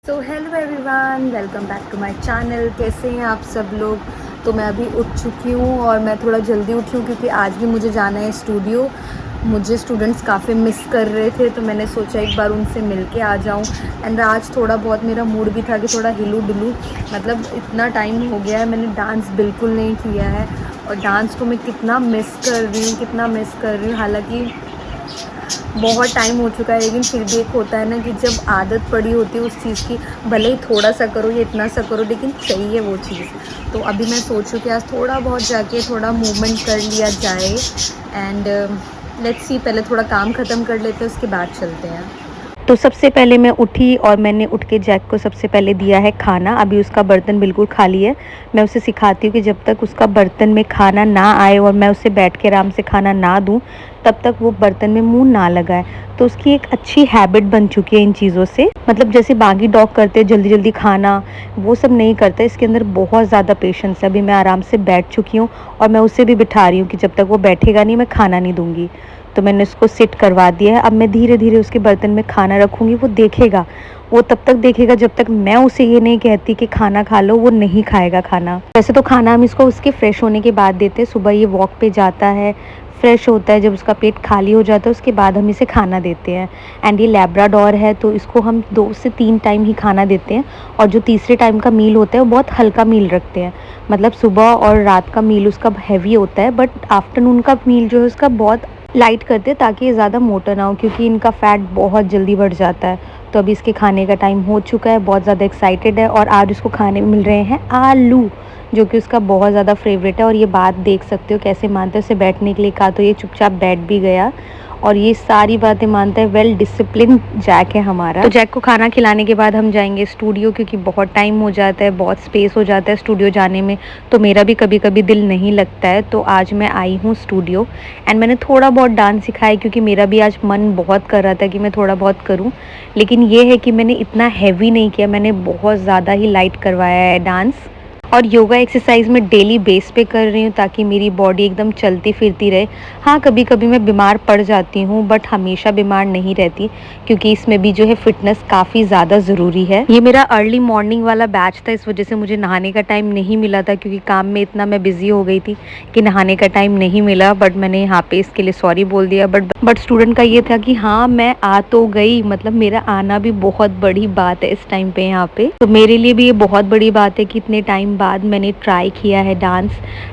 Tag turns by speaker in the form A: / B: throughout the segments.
A: So hello everyone, welcome back to my channel. कैसे हैं आप सब लोग। तो मैं अभी उठ चुकी हूँ और मैं थोड़ा जल्दी उठी हूँ क्योंकि आज भी मुझे जाना है स्टूडियो। मुझे स्टूडेंट्स काफ़ी मिस कर रहे थे तो मैंने सोचा एक बार उनसे मिल के आ जाऊँ। एंड आज थोड़ा बहुत मेरा मूड भी था कि थोड़ा हिलू डुलूँ। मतलब इतना टाइम हो गया है, मैंने डांस बिल्कुल नहीं किया है और डांस को मैं कितना मिस कर रही हूँ, कितना मिस कर रही हूँ। हालाँकि बहुत टाइम हो चुका है, लेकिन फिर भी एक होता है ना कि जब आदत पड़ी होती है उस चीज़ की, भले ही थोड़ा सा करो या इतना सा करो लेकिन चाहिए वो चीज़। तो अभी मैं सोचूं कि आज थोड़ा बहुत जाके थोड़ा मूवमेंट कर लिया जाए। एंड लेट्स सी, पहले थोड़ा काम ख़त्म कर लेते हैं, उसके बाद चलते हैं। तो सबसे पहले मैं उठी और मैंने उठ के जैक को सबसे पहले दिया है खाना। अभी उसका बर्तन बिल्कुल खाली है। मैं उसे सिखाती हूँ कि जब तक उसका बर्तन में खाना ना आए और मैं उसे बैठ के आराम से खाना ना दूँ, तब तक वो बर्तन में मुंह ना लगाए। तो उसकी एक अच्छी हैबिट बन चुकी है इन चीज़ों से। मतलब जैसे बाकी डॉग करते हैं जल्दी जल्दी खाना, वो सब नहीं करता। इसके अंदर बहुत ज़्यादा पेशेंस है। अभी मैं आराम से बैठ चुकी हूँ और मैं उसे भी बिठा रही हूँ कि जब तक वो बैठेगा नहीं मैं खाना नहीं दूँगी। तो मैंने उसको सिट करवा दिया है। अब मैं धीरे धीरे उसके बर्तन में खाना रखूँगी। वो देखेगा, वो तब तक देखेगा जब तक मैं उसे ये नहीं कहती कि खाना खा लो, वो नहीं खाएगा खाना। वैसे तो खाना हम इसको उसके फ्रेश होने के बाद देते हैं। सुबह ये वॉक पे जाता है, फ्रेश होता है, जब उसका पेट खाली हो जाता है उसके बाद हम इसे खाना देते हैं। एंड ये लैब्राडोर है तो इसको हम 2 से 3 टाइम ही खाना देते हैं। और जो तीसरे टाइम का मील होता है वो बहुत हल्का मील रखते हैं। मतलब सुबह और रात का मील उसका हैवी होता है, बट आफ्टरनून का मील जो है उसका बहुत लाइट करते हैं ताकि ये ज़्यादा मोटा ना हो, क्योंकि इनका फ़ैट बहुत जल्दी बढ़ जाता है। तो अभी इसके खाने का टाइम हो चुका है, बहुत ज़्यादा एक्साइटेड है। और आज उसको खाने में मिल रहे हैं आलू, जो कि उसका बहुत ज़्यादा फेवरेट है। और ये बात देख सकते हो कैसे मानते हैं। उसे बैठने के लिए कहा तो ये चुपचाप बैठ भी गया और ये सारी बातें मानता है। वेल डिसिप्लिन जैक है हमारा। तो जैक को खाना खिलाने के बाद हम जाएंगे स्टूडियो, क्योंकि बहुत टाइम हो जाता है, बहुत स्पेस हो जाता है स्टूडियो जाने में। तो मेरा भी कभी कभी दिल नहीं लगता है। तो आज मैं आई हूँ स्टूडियो एंड मैंने थोड़ा बहुत डांस सिखाया, क्योंकि मेरा भी आज मन बहुत कर रहा था कि मैं थोड़ा बहुत करूँ। लेकिन ये है कि मैंने इतना हैवी नहीं किया, मैंने बहुत ज़्यादा ही लाइट करवाया है डांस। और योगा एक्सरसाइज मैं डेली बेस पे कर रही हूँ ताकि मेरी बॉडी एकदम चलती फिरती रहे। हाँ, कभी कभी मैं बीमार पड़ जाती हूँ, बट हमेशा बीमार नहीं रहती, क्योंकि इसमें भी जो है फिटनेस काफ़ी ज़्यादा ज़रूरी है। ये मेरा अर्ली मॉर्निंग वाला बैच था, इस वजह से मुझे नहाने का टाइम नहीं मिला था, क्योंकि काम में इतना मैं बिजी हो गई थी कि नहाने का टाइम नहीं मिला। बट मैंने यहाँ पे इसके लिए सॉरी बोल दिया। बट स्टूडेंट का ये था कि हाँ मैं आ तो गई, मतलब मेरा आना भी बहुत बड़ी बात है इस टाइम पे यहाँ पे। तो मेरे लिए भी ये बहुत बड़ी बात है कि इतने टाइम बाद मैंने ट्राई किया है डांस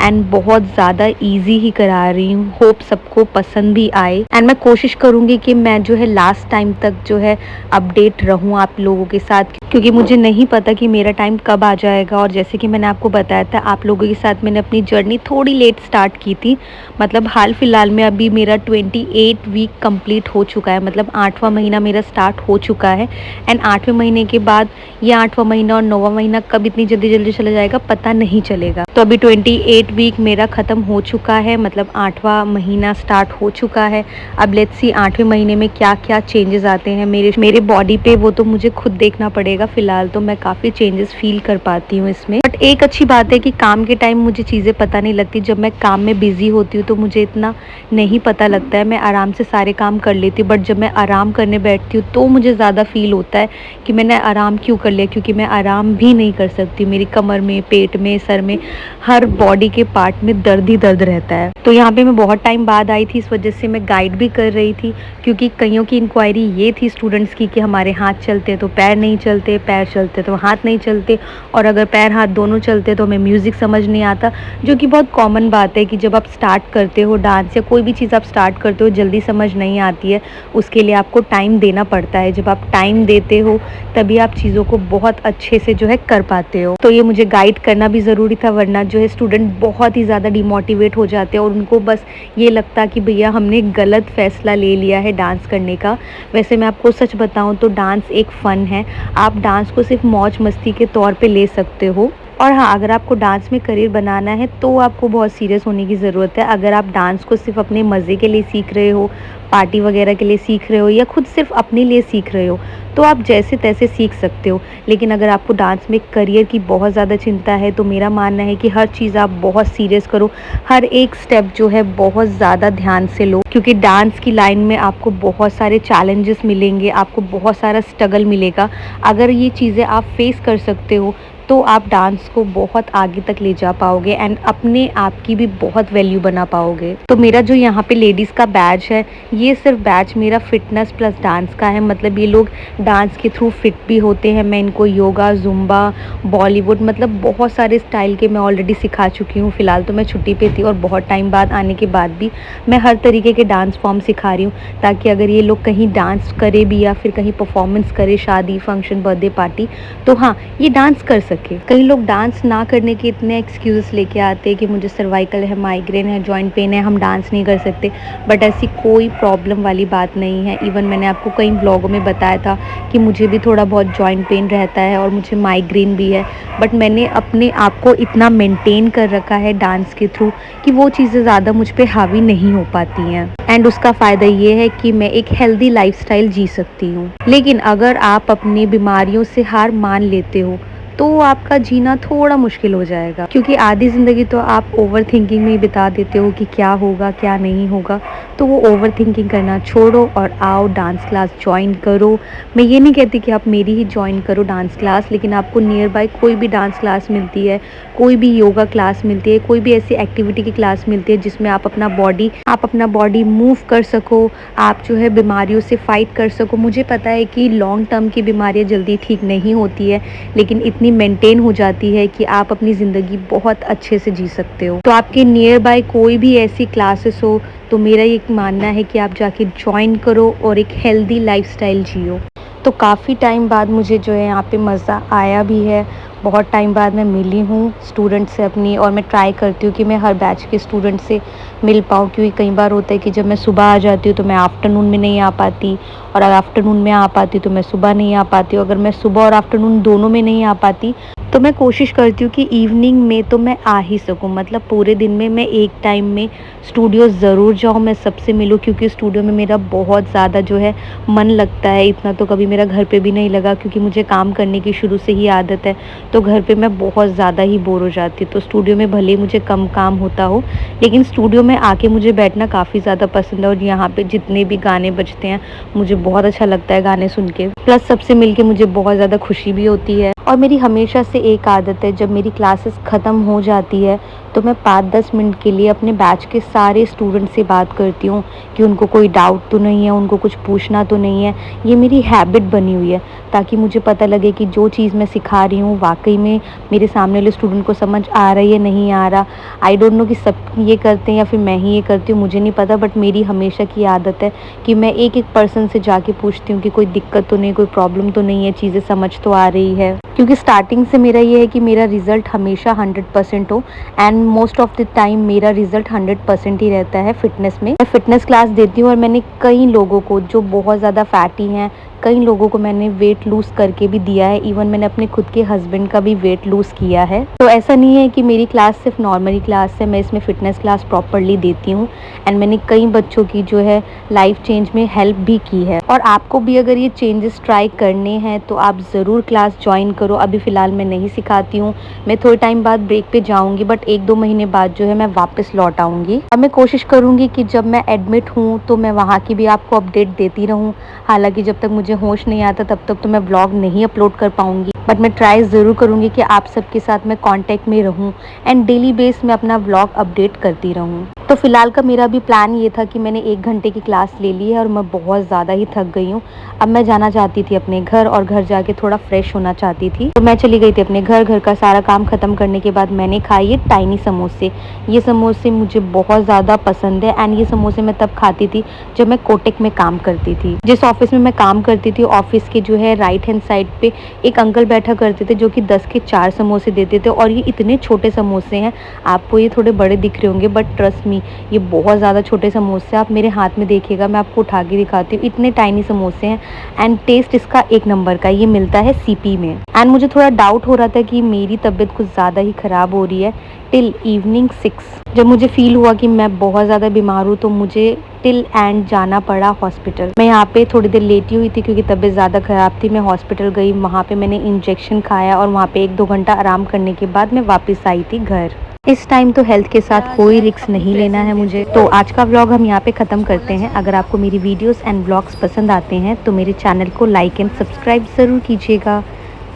A: एंड बहुत ज़्यादा इजी ही करा रही हूँ। होप सबको पसंद भी आए एंड मैं कोशिश करूँगी कि मैं जो है लास्ट टाइम तक जो है अपडेट रहूँ आप लोगों के साथ, क्योंकि मुझे नहीं पता कि मेरा टाइम कब आ जाएगा। और जैसे कि मैंने आपको बताया था, आप लोगों के साथ मैंने अपनी जर्नी थोड़ी लेट स्टार्ट की थी। मतलब हाल फिलहाल में अभी मेरा 28 वीक कंप्लीट हो चुका है, मतलब 8वां महीना मेरा स्टार्ट हो चुका है। एंड 8वें महीने के बाद ये 8वां महीना और 9वां महीना कब इतनी जल्दी जल्दी चला जाएगा पता नहीं चलेगा। तो अभी 28 वीक मेरा ख़त्म हो चुका है, मतलब 8वां महीना स्टार्ट हो चुका है। अब लेट्स सी 8वें महीने में क्या क्या चेंजेस आते हैं मेरे बॉडी पे, वो तो मुझे खुद देखना पड़ेगा। फिलहाल तो मैं काफ़ी चेंजेस फील कर पाती हूँ इसमें। बट एक अच्छी बात है कि काम के टाइम मुझे चीज़ें पता नहीं लगती। जब मैं काम में बिजी होती हूँ तो मुझे इतना नहीं पता लगता है, मैं आराम से सारे काम कर लेती हूँ। बट जब मैं आराम करने बैठती हूँ तो मुझे ज़्यादा फील होता है कि मैंने आराम क्यों कर लिया, क्योंकि मैं आराम भी नहीं कर सकती। मेरी कमर में, पेट में, सर में, हर बॉडी के पार्ट में दर्द ही दर्द रहता है। तो यहाँ पे मैं बहुत टाइम बाद आई थी, इस वजह से मैं गाइड भी कर रही थी, क्योंकि कईयों की इंक्वायरी ये थी स्टूडेंट्स की कि हमारे हाथ चलते तो पैर नहीं चलते, पैर चलते तो हाथ नहीं चलते, और अगर पैर हाथ दोनों चलते तो हमें म्यूज़िक समझ नहीं आता। जो कि बहुत कॉमन बात है कि जब आप स्टार्ट करते हो डांस या कोई भी चीज़ आप स्टार्ट करते हो जल्दी समझ नहीं आती है, उसके लिए आपको टाइम देना पड़ता है। जब आप टाइम देते हो तभी आप चीज़ों को बहुत अच्छे से जो है कर पाते हो। तो ये मुझे गाइड करना भी ज़रूरी था, वरना जो है स्टूडेंट बहुत ही ज़्यादा डिमोटिवेट हो जाते हैं और उनको बस ये लगता कि भैया हमने गलत फ़ैसला ले लिया है डांस करने का। वैसे मैं आपको सच बताऊं तो डांस एक फ़न है। आप डांस को सिर्फ मौज मस्ती के तौर पे ले सकते हो, और हाँ, अगर आपको डांस में करियर बनाना है तो आपको बहुत सीरियस होने की ज़रूरत है। अगर आप डांस को सिर्फ़ अपने मज़े के लिए सीख रहे हो, पार्टी वग़ैरह के लिए सीख रहे हो या खुद सिर्फ़ अपने लिए सीख रहे हो, तो आप जैसे-तैसे सीख सकते हो। लेकिन अगर आपको डांस में करियर की बहुत ज़्यादा चिंता है, तो मेरा मानना है कि हर चीज़ आप बहुत सीरियस करो। हर एक स्टेप जो है बहुत ज़्यादा ध्यान से लो, क्योंकि डांस की लाइन में आपको बहुत सारे चैलेंजेस मिलेंगे, आपको बहुत सारा स्ट्रगल मिलेगा। अगर ये चीज़ें आप फ़ेस कर सकते हो, तो आप डांस को बहुत आगे तक ले जा पाओगे एंड अपने आप की भी बहुत वैल्यू बना पाओगे। तो मेरा जो यहाँ पे लेडीज़ का बैच है, ये सिर्फ बैच मेरा फिटनेस प्लस डांस का है। मतलब ये लोग डांस के थ्रू फिट भी होते हैं। मैं इनको योगा, ज़ुम्बा, बॉलीवुड, मतलब बहुत सारे स्टाइल के मैं ऑलरेडी सिखा चुकी हूँ। फ़िलहाल तो मैं छुट्टी पे थी और बहुत टाइम बाद आने के बाद भी मैं हर तरीके के डांस फॉर्म सिखा रही हूँ, ताकि अगर ये लोग कहीं डांस करे भी या फिर कहीं परफॉर्मेंस करे, शादी, फंक्शन, बर्थडे पार्टी, तो हाँ, ये डांस कर सके। कई लोग डांस ना करने के इतने एक्सक्यूज़ लेके आते हैं कि मुझे सर्वाइकल है, माइग्रेन है, जॉइंट पेन है, हम डांस नहीं कर सकते। बट ऐसी कोई प्रॉब्लम वाली बात नहीं है। इवन मैंने आपको कई व्लॉगों में बताया था कि मुझे भी थोड़ा बहुत जॉइंट पेन रहता है और मुझे माइग्रेन भी है। बट मैंने अपने आप को इतना मेंटेन कर रखा है डांस के थ्रू कि वो चीज़ें ज़्यादा मुझ पे हावी नहीं हो पाती हैं। एंड उसका फ़ायदा ये है कि मैं एक हेल्दी लाइफ़स्टाइल जी सकती हूँ। लेकिन अगर आप अपनी बीमारियों से हार मान लेते हो, तो आपका जीना थोड़ा मुश्किल हो जाएगा, क्योंकि आधी ज़िंदगी तो आप ओवर थिंकिंग में ही बिता देते हो कि क्या होगा, क्या नहीं होगा। तो वो ओवर थिंकिंग करना छोड़ो और आओ डांस क्लास ज्वाइन करो। मैं ये नहीं कहती कि आप मेरी ही ज्वाइन करो डांस क्लास, लेकिन आपको नियर बाय कोई भी डांस क्लास मिलती है, कोई भी योगा क्लास मिलती है, कोई भी ऐसी एक्टिविटी की क्लास मिलती है जिसमें आप अपना बॉडी मूव कर सको, आप जो है बीमारियों से फाइट कर सको। मुझे पता है कि लॉन्ग टर्म की बीमारियाँ जल्दी ठीक नहीं होती है, लेकिन इतनी मेंटेन हो जाती है कि आप अपनी ज़िंदगी बहुत अच्छे से जी सकते हो। तो आपके नियर बाय कोई भी ऐसी क्लासेस हो, तो मेरा ये मानना है कि आप जाके ज्वाइन करो और एक हेल्दी लाइफस्टाइल जियो। तो काफ़ी टाइम बाद मुझे जो है यहाँ पे मज़ा आया भी है। बहुत टाइम बाद मैं मिली हूँ स्टूडेंट से अपनी, और मैं ट्राई करती हूँ कि मैं हर बैच के स्टूडेंट से मिल पाऊँ, क्योंकि कई बार होता है कि जब मैं सुबह आ जाती हूँ तो मैं आफ्टरनून में नहीं आ पाती, और अगर आफ्टरनून में आ पाती तो मैं सुबह नहीं आ पाती। अगर मैं सुबह और आफ्टरनून दोनों में नहीं आ पाती, तो मैं कोशिश करती हूँ कि इवनिंग में तो मैं आ ही सकूँ। मतलब पूरे दिन में मैं एक टाइम में स्टूडियो ज़रूर जाऊँ, मैं सबसे मिलूँ, क्योंकि स्टूडियो में मेरा बहुत ज़्यादा जो है मन लगता है। इतना तो कभी मेरा घर पे भी नहीं लगा, क्योंकि मुझे काम करने की शुरू से ही आदत है, तो घर पे मैं बहुत ज़्यादा ही बोर हो जाती हूँ। तो स्टूडियो में भले ही मुझे कम काम होता हो, लेकिन स्टूडियो में आके मुझे बैठना काफ़ी ज़्यादा पसंद है। और यहाँ पे जितने भी गाने बजते हैं, मुझे बहुत अच्छा लगता है गाने सुन के, प्लस सबसे मिल के मुझे बहुत ज़्यादा खुशी भी होती है। और मेरी हमेशा से एक आदत है, जब मेरी क्लासेस ख़त्म हो जाती है तो मैं 5-10 मिनट के लिए अपने बैच के सारे स्टूडेंट से बात करती हूँ कि उनको कोई डाउट तो नहीं है, उनको कुछ पूछना तो नहीं है। ये मेरी हैबिट बनी हुई है, ताकि मुझे पता लगे कि जो चीज़ मैं सिखा रही हूँ वाकई में मेरे सामने वाले स्टूडेंट को समझ आ रहा है या नहीं आ रहा। आई डोंट नो कि सब ये करते हैं या फिर मैं ही ये करती हूँ, मुझे नहीं पता, बट मेरी हमेशा की आदत है कि मैं एक एक पर्सन से जाके पूछती हूँ कि कोई दिक्कत तो नहीं, कोई प्रॉब्लम तो नहीं है, चीज़ें समझ तो आ रही है। क्योंकि स्टार्टिंग से मेरा ये है कि मेरा रिज़ल्ट हमेशा 100% हो, and most of the time मेरा रिज़ल्ट 100% ही रहता है फिटनेस में। मैं फ़िटनेस क्लास देती हूँ, और मैंने कई लोगों को जो बहुत ज़्यादा फैटी हैं, कई लोगों को मैंने वेट लूज़ करके भी दिया है। इवन मैंने अपने खुद के हस्बैंड का भी वेट लूज़ किया है। तो ऐसा नहीं है कि मेरी क्लास सिर्फ नॉर्मली क्लास है, मैं इसमें फ़िटनेस क्लास प्रॉपरली देती हूँ। एंड मैंने कई बच्चों की जो है लाइफ चेंज में हेल्प भी की है। और आपको भी अगर ये चेंजेस ट्राई करने हैं तो आप ज़रूर क्लास ज्वाइन करो। अभी फ़िलहाल मैं नहीं सिखाती हूँ, मैं थोड़े टाइम बाद ब्रेक पे जाऊँगी, बट 1-2 महीने बाद जो है मैं वापस लौट आऊँगी। अब मैं कोशिश करूँगी कि जब मैं एडमिट हूँ तो मैं वहाँ की भी आपको अपडेट देती रहूँ। हालांकि जब तक मुझे होश नहीं आता तब तक तो मैं व्लॉग नहीं अपलोड कर पाऊँगी, बट मैं ट्राई ज़रूर करूँगी कि आप सबके साथ मैं कांटेक्ट में रहूँ एंड डेली बेस में अपना व्लॉग अपडेट करती रहूँ। तो फ़िलहाल का मेरा भी प्लान ये था कि मैंने 1 घंटे की क्लास ले ली है और मैं बहुत ज़्यादा ही थक गई हूँ। अब मैं जाना चाहती थी अपने घर, और घर जाके थोड़ा फ्रेश होना चाहती थी। तो मैं चली गई थी अपने घर। घर का सारा काम ख़त्म करने के बाद मैंने खाए ये टाइनी समोसे। ये समोसे मुझे बहुत ज़्यादा पसंद है, एंड ये समोसे मैं तब खाती थी जब मैं कोटेक में काम करती थी। जिस ऑफिस में मैं काम करती थी, ऑफिस के जो है राइट हैंड साइड पे एक अंकल बैठा करते थे, जो कि 10 के 4 समोसे देते थे। और ये इतने छोटे समोसे हैं, आपको ये थोड़े बड़े दिख रहे होंगे, बट ट्रस्ट मी मी, ये बहुत ज़्यादा छोटे समोसे, आप मेरे हाथ में देखिएगा, मैं आपको उठा के दिखाती हूँ, इतने टाइनी समोसे हैं एंड टेस्ट इसका एक नंबर का। ये मिलता है सीपी में एंड मुझे थोड़ा डाउट हो रहा था कि मेरी तबीयत कुछ ज़्यादा ही ख़राब हो रही है। टिल इवनिंग 6 जब मुझे फील हुआ कि मैं बहुत ज़्यादा बीमार हूँ तो मुझे टिल एंड जाना पड़ा हॉस्पिटल। मैं यहाँ पे थोड़ी देर लेटी हुई थी क्योंकि तबीयत ज़्यादा ख़राब थी। मैं हॉस्पिटल गई, वहाँ पे मैंने इंजेक्शन खाया और वहाँ पे 1-2 घंटा आराम करने के बाद मैं वापस आई थी घर। इस टाइम तो हेल्थ के साथ कोई रिस्क नहीं लेना है मुझे। तो आज का व्लॉग हम यहाँ पे ख़त्म करते हैं। अगर आपको मेरी वीडियोस एंड व्लॉग्स पसंद आते हैं तो मेरे चैनल को लाइक एंड सब्सक्राइब ज़रूर कीजिएगा।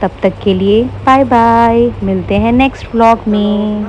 A: तब तक के लिए बाय बाय, मिलते हैं नेक्स्ट व्लॉग में।